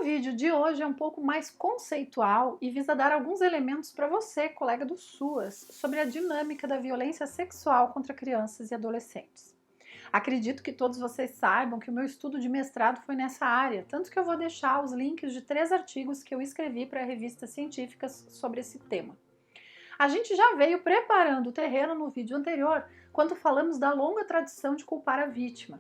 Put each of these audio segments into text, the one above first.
O vídeo de hoje é um pouco mais conceitual e visa dar alguns elementos para você, colega do SUAS, sobre a dinâmica da violência sexual contra crianças e adolescentes. Acredito que todos vocês saibam que o meu estudo de mestrado foi nessa área, tanto que eu vou deixar os links de 3 artigos que eu escrevi para revistas científicas sobre esse tema. A gente já veio preparando o terreno no vídeo anterior, quando falamos da longa tradição de culpar a vítima.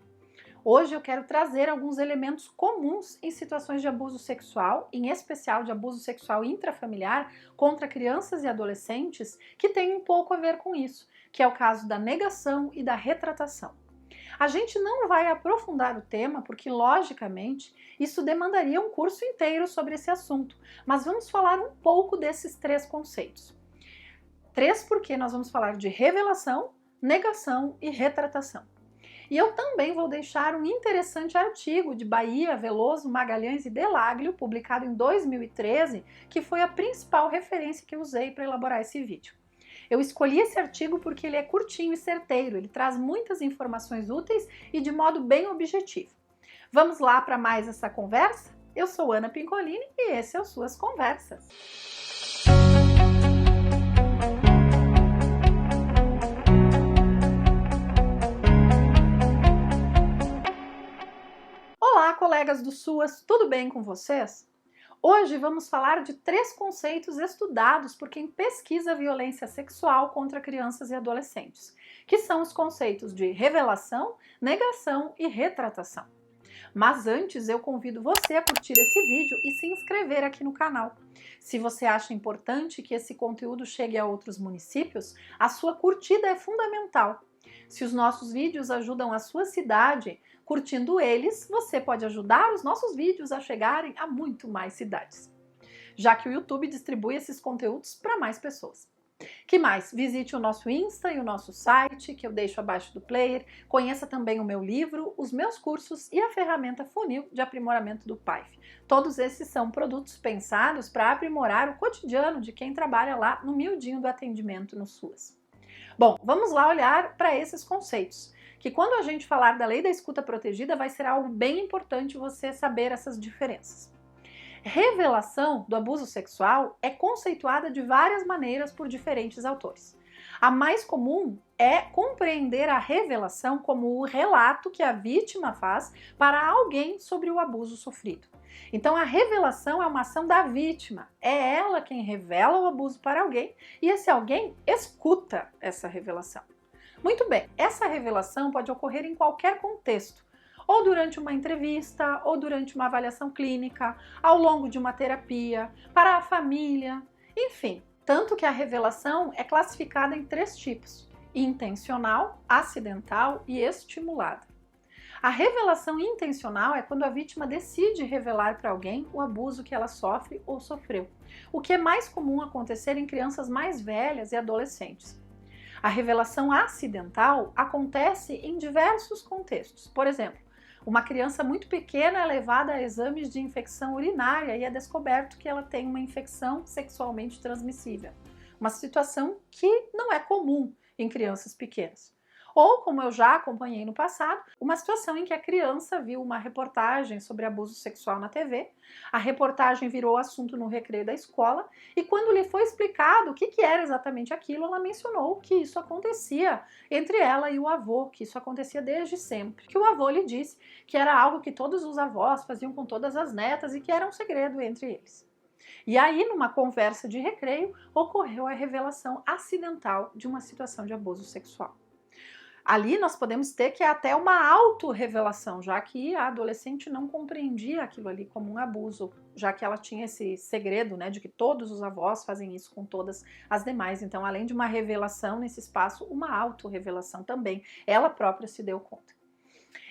Hoje eu quero trazer alguns elementos comuns em situações de abuso sexual, em especial de abuso sexual intrafamiliar contra crianças e adolescentes, que tem um pouco a ver com isso, que é o caso da negação e da retratação. A gente não vai aprofundar o tema porque, logicamente, isso demandaria um curso inteiro sobre esse assunto, mas vamos falar um pouco desses 3 conceitos. 3 porque nós vamos falar de revelação, negação e retratação. E eu também vou deixar um interessante artigo de Bahia, Veloso, Magalhães e Delaglio, publicado em 2013, que foi a principal referência que eu usei para elaborar esse vídeo. Eu escolhi esse artigo porque ele é curtinho e certeiro, ele traz muitas informações úteis e de modo bem objetivo. Vamos lá para mais essa conversa? Eu sou Ana Pincolini e esse é o Suas Conversas. Olá, colegas do SUAS, tudo bem com vocês? Hoje vamos falar de 3 conceitos estudados por quem pesquisa violência sexual contra crianças e adolescentes, que são os conceitos de revelação, negação e retratação. Mas antes eu convido você a curtir esse vídeo e se inscrever aqui no canal. Se você acha importante que esse conteúdo chegue a outros municípios, a sua curtida é fundamental. Se os nossos vídeos ajudam a sua cidade, curtindo eles, você pode ajudar os nossos vídeos a chegarem a muito mais cidades, já que o YouTube distribui esses conteúdos para mais pessoas. Que mais? Visite o nosso Insta e o nosso site, que eu deixo abaixo do player. Conheça também o meu livro, os meus cursos e a ferramenta Funil de aprimoramento do PAIF. Todos esses são produtos pensados para aprimorar o cotidiano de quem trabalha lá no miudinho do atendimento no SUAS. Bom, vamos lá olhar para esses conceitos, que quando a gente falar da lei da escuta protegida vai ser algo bem importante você saber essas diferenças. Revelação do abuso sexual é conceituada de várias maneiras por diferentes autores. A mais comum é compreender a revelação como o relato que a vítima faz para alguém sobre o abuso sofrido. Então a revelação é uma ação da vítima, é ela quem revela o abuso para alguém e esse alguém escuta essa revelação. Muito bem, essa revelação pode ocorrer em qualquer contexto, ou durante uma entrevista, ou durante uma avaliação clínica, ao longo de uma terapia, para a família, enfim. Tanto que a revelação é classificada em 3 tipos: intencional, acidental e estimulada. A revelação intencional é quando a vítima decide revelar para alguém o abuso que ela sofre ou sofreu, o que é mais comum acontecer em crianças mais velhas e adolescentes. A revelação acidental acontece em diversos contextos. Por exemplo, uma criança muito pequena é levada a exames de infecção urinária e é descoberto que ela tem uma infecção sexualmente transmissível. Uma situação que não é comum em crianças pequenas. Ou, como eu já acompanhei no passado, uma situação em que a criança viu uma reportagem sobre abuso sexual na TV, a reportagem virou assunto no recreio da escola e quando lhe foi explicado o que era exatamente aquilo, ela mencionou que isso acontecia entre ela e o avô, que isso acontecia desde sempre. Que o avô lhe disse que era algo que todos os avós faziam com todas as netas e que era um segredo entre eles. E aí, numa conversa de recreio, ocorreu a revelação acidental de uma situação de abuso sexual. Ali nós podemos ter que é até uma autorrevelação, já que a adolescente não compreendia aquilo ali como um abuso, já que ela tinha esse segredo, né, de que todos os avós fazem isso com todas as demais. Então, além de uma revelação nesse espaço, uma autorrevelação também. Ela própria se deu conta.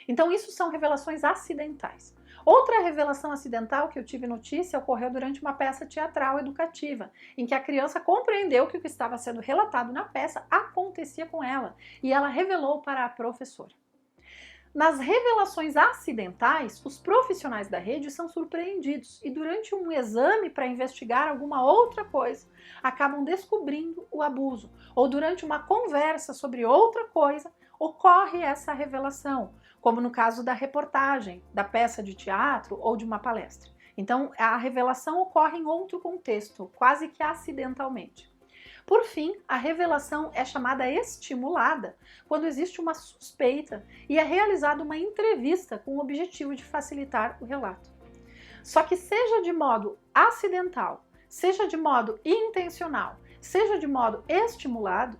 Então, isso são revelações acidentais. Outra revelação acidental que eu tive notícia ocorreu durante uma peça teatral educativa, em que a criança compreendeu que o que estava sendo relatado na peça acontecia com ela, e ela revelou para a professora. Nas revelações acidentais, os profissionais da rede são surpreendidos e durante um exame para investigar alguma outra coisa, acabam descobrindo o abuso, ou durante uma conversa sobre outra coisa, ocorre essa revelação, como no caso da reportagem, da peça de teatro ou de uma palestra. Então, a revelação ocorre em outro contexto, quase que acidentalmente. Por fim, a revelação é chamada estimulada quando existe uma suspeita e é realizada uma entrevista com o objetivo de facilitar o relato. Só que seja de modo acidental, seja de modo intencional, seja de modo estimulado,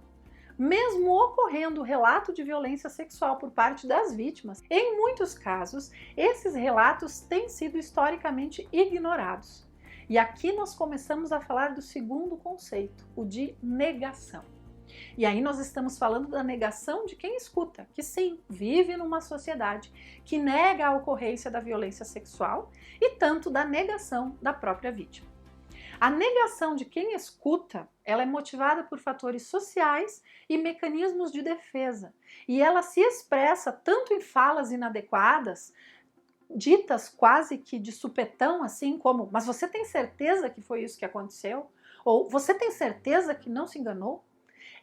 mesmo ocorrendo o relato de violência sexual por parte das vítimas, em muitos casos, esses relatos têm sido historicamente ignorados. E aqui nós começamos a falar do segundo conceito, o de negação. E aí nós estamos falando da negação de quem escuta, que sim, vive numa sociedade que nega a ocorrência da violência sexual e tanto da negação da própria vítima. A negação de quem escuta, ela é motivada por fatores sociais e mecanismos de defesa. E ela se expressa tanto em falas inadequadas, ditas quase que de supetão, assim como, mas você tem certeza que foi isso que aconteceu? Ou você tem certeza que não se enganou?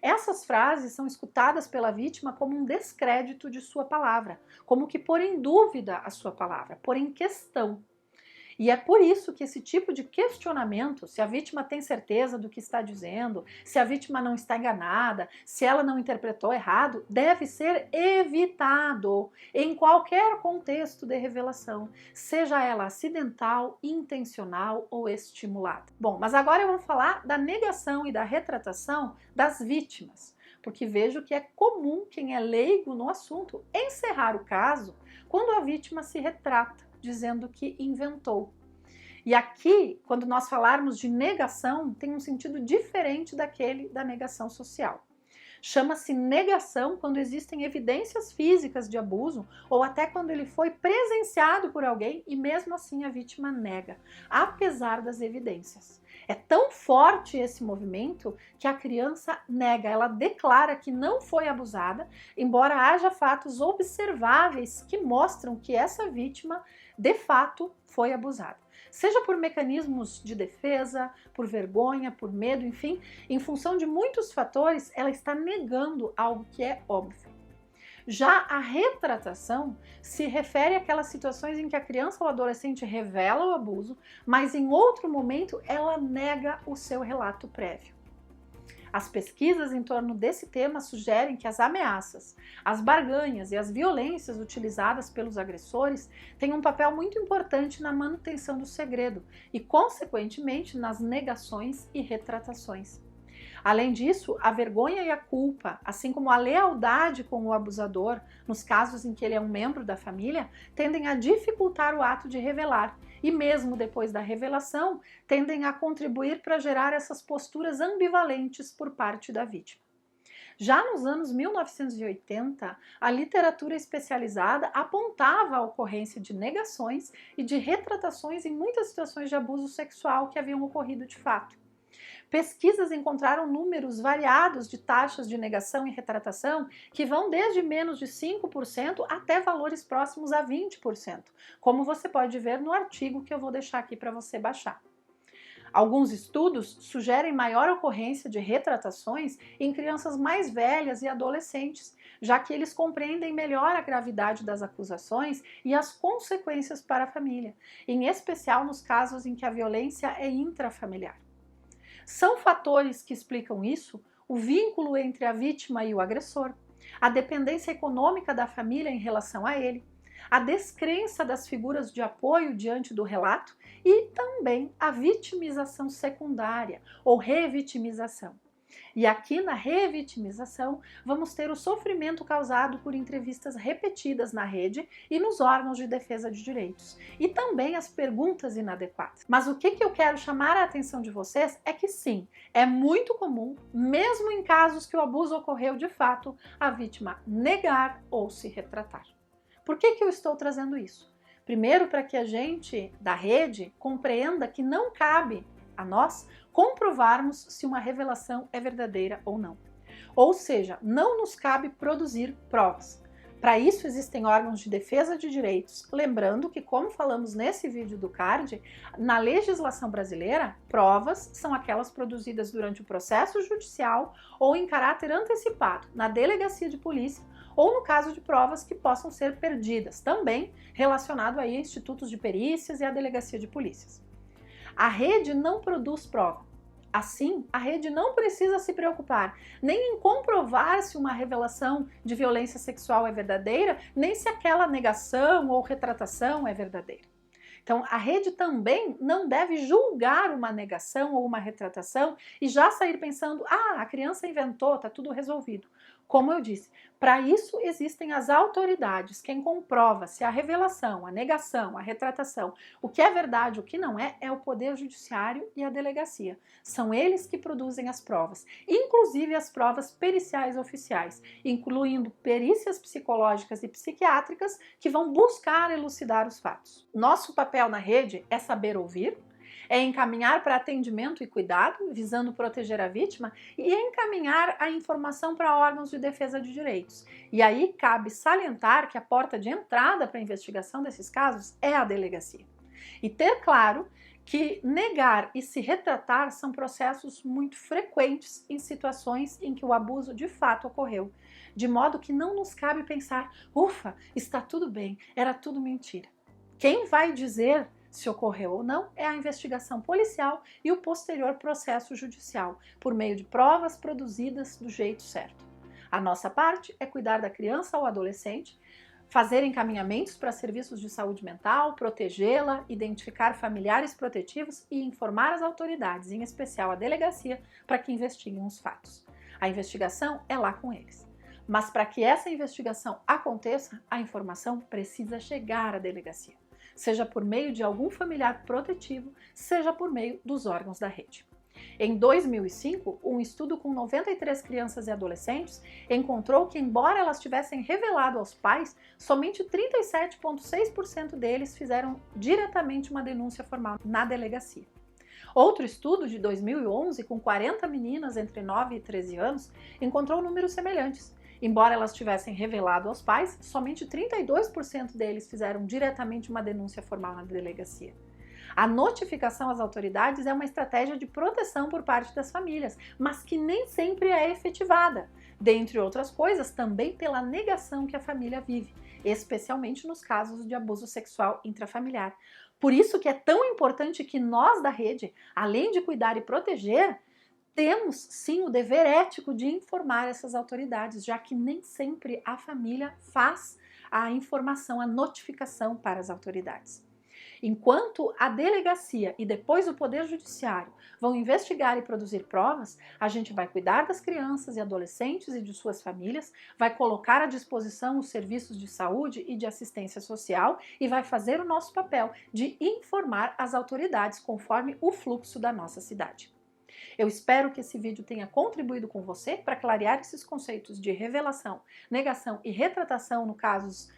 Essas frases são escutadas pela vítima como um descrédito de sua palavra, como que pôr em dúvida a sua palavra, pôr em questão. E é por isso que esse tipo de questionamento, se a vítima tem certeza do que está dizendo, se a vítima não está enganada, se ela não interpretou errado, deve ser evitado em qualquer contexto de revelação, seja ela acidental, intencional ou estimulada. Bom, mas agora eu vou falar da negação e da retratação das vítimas, porque vejo que é comum quem é leigo no assunto encerrar o caso quando a vítima se retrata, dizendo que inventou. E aqui, quando nós falarmos de negação, tem um sentido diferente daquele da negação social. Chama-se negação quando existem evidências físicas de abuso ou até quando ele foi presenciado por alguém e mesmo assim a vítima nega, apesar das evidências. É tão forte esse movimento que a criança nega, ela declara que não foi abusada, embora haja fatos observáveis que mostram que essa vítima de fato foi abusada. Seja por mecanismos de defesa, por vergonha, por medo, enfim, em função de muitos fatores, ela está negando algo que é óbvio. Já a retratação se refere àquelas situações em que a criança ou adolescente revela o abuso, mas em outro momento ela nega o seu relato prévio. As pesquisas em torno desse tema sugerem que as ameaças, as barganhas e as violências utilizadas pelos agressores têm um papel muito importante na manutenção do segredo e, consequentemente, nas negações e retratações. Além disso, a vergonha e a culpa, assim como a lealdade com o abusador, nos casos em que ele é um membro da família, tendem a dificultar o ato de revelar e mesmo depois da revelação, tendem a contribuir para gerar essas posturas ambivalentes por parte da vítima. Já nos anos 1980, a literatura especializada apontava a ocorrência de negações e de retratações em muitas situações de abuso sexual que haviam ocorrido de fato. Pesquisas encontraram números variados de taxas de negação e retratação que vão desde menos de 5% até valores próximos a 20%, como você pode ver no artigo que eu vou deixar aqui para você baixar. Alguns estudos sugerem maior ocorrência de retratações em crianças mais velhas e adolescentes, já que eles compreendem melhor a gravidade das acusações e as consequências para a família, em especial nos casos em que a violência é intrafamiliar. São fatores que explicam isso o vínculo entre a vítima e o agressor, a dependência econômica da família em relação a ele, a descrença das figuras de apoio diante do relato e também a vitimização secundária ou revitimização. E aqui na revitimização vamos ter o sofrimento causado por entrevistas repetidas na rede e nos órgãos de defesa de direitos, e também as perguntas inadequadas. Mas o que eu quero chamar a atenção de vocês é que sim, é muito comum, mesmo em casos que o abuso ocorreu de fato, a vítima negar ou se retratar. Por que eu estou trazendo isso? Primeiro, para que a gente da rede compreenda que não cabe a nós comprovarmos se uma revelação é verdadeira ou não. Ou seja, não nos cabe produzir provas. Para isso existem órgãos de defesa de direitos. Lembrando que, como falamos nesse vídeo do card, na legislação brasileira, provas são aquelas produzidas durante o processo judicial ou em caráter antecipado, na delegacia de polícia ou no caso de provas que possam ser perdidas, também relacionado aí a institutos de perícias e à delegacia de polícias. A rede não produz prova. Assim, a rede não precisa se preocupar nem em comprovar se uma revelação de violência sexual é verdadeira, nem se aquela negação ou retratação é verdadeira. Então, a rede também não deve julgar uma negação ou uma retratação e já sair pensando, a criança inventou, tá tudo resolvido. Como eu disse, para isso existem as autoridades. Quem comprova se a revelação, a negação, a retratação, o que é verdade, o que não é o Poder Judiciário e a delegacia. São eles que produzem as provas, inclusive as provas periciais oficiais, incluindo perícias psicológicas e psiquiátricas que vão buscar elucidar os fatos. Nosso papel na rede é saber ouvir, é encaminhar para atendimento e cuidado, visando proteger a vítima, e encaminhar a informação para órgãos de defesa de direitos. E aí cabe salientar que a porta de entrada para a investigação desses casos é a delegacia. E ter claro que negar e se retratar são processos muito frequentes em situações em que o abuso de fato ocorreu, de modo que não nos cabe pensar, ufa, está tudo bem, era tudo mentira. Quem vai dizer se ocorreu ou não é a investigação policial e o posterior processo judicial, por meio de provas produzidas do jeito certo. A nossa parte é cuidar da criança ou adolescente, fazer encaminhamentos para serviços de saúde mental, protegê-la, identificar familiares protetivos e informar as autoridades, em especial a delegacia, para que investiguem os fatos. A investigação é lá com eles. Mas para que essa investigação aconteça, a informação precisa chegar à delegacia, seja por meio de algum familiar protetivo, seja por meio dos órgãos da rede. Em 2005, um estudo com 93 crianças e adolescentes encontrou que, embora elas tivessem revelado aos pais, somente 37,6% deles fizeram diretamente uma denúncia formal na delegacia. Outro estudo de 2011, com 40 meninas entre 9 e 13 anos, encontrou números semelhantes. Embora elas tivessem revelado aos pais, somente 32% deles fizeram diretamente uma denúncia formal na delegacia. A notificação às autoridades é uma estratégia de proteção por parte das famílias, mas que nem sempre é efetivada, dentre outras coisas, também pela negação que a família vive, especialmente nos casos de abuso sexual intrafamiliar. Por isso que é tão importante que nós da rede, além de cuidar e proteger, temos sim o dever ético de informar essas autoridades, já que nem sempre a família faz a informação, a notificação para as autoridades. Enquanto a delegacia e depois o Poder Judiciário vão investigar e produzir provas, a gente vai cuidar das crianças e adolescentes e de suas famílias, vai colocar à disposição os serviços de saúde e de assistência social e vai fazer o nosso papel de informar as autoridades conforme o fluxo da nossa cidade. Eu espero que esse vídeo tenha contribuído com você para clarear esses conceitos de revelação, negação e retratação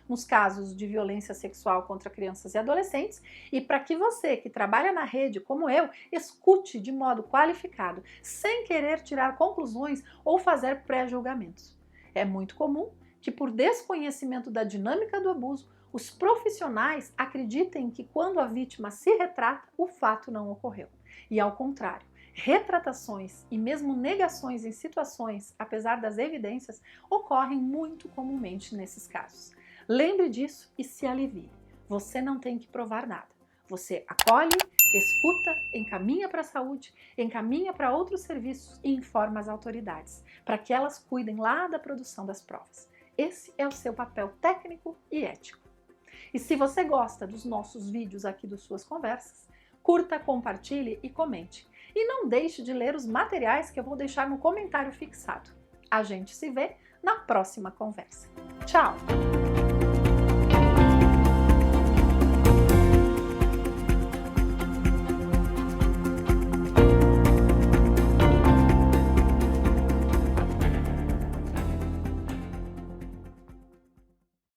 nos casos de violência sexual contra crianças e adolescentes e para que você, que trabalha na rede como eu, escute de modo qualificado, sem querer tirar conclusões ou fazer pré-julgamentos. É muito comum que, por desconhecimento da dinâmica do abuso, os profissionais acreditem que quando a vítima se retrata, o fato não ocorreu. E ao contrário, retratações e mesmo negações em situações, apesar das evidências, ocorrem muito comumente nesses casos. Lembre disso e se alivie. Você não tem que provar nada. Você acolhe, escuta, encaminha para a saúde, encaminha para outros serviços e informa as autoridades, para que elas cuidem lá da produção das provas. Esse é o seu papel técnico e ético. E se você gosta dos nossos vídeos aqui do Suas Conversas, curta, compartilhe e comente. E não deixe de ler os materiais que eu vou deixar no comentário fixado. A gente se vê na próxima conversa. Tchau!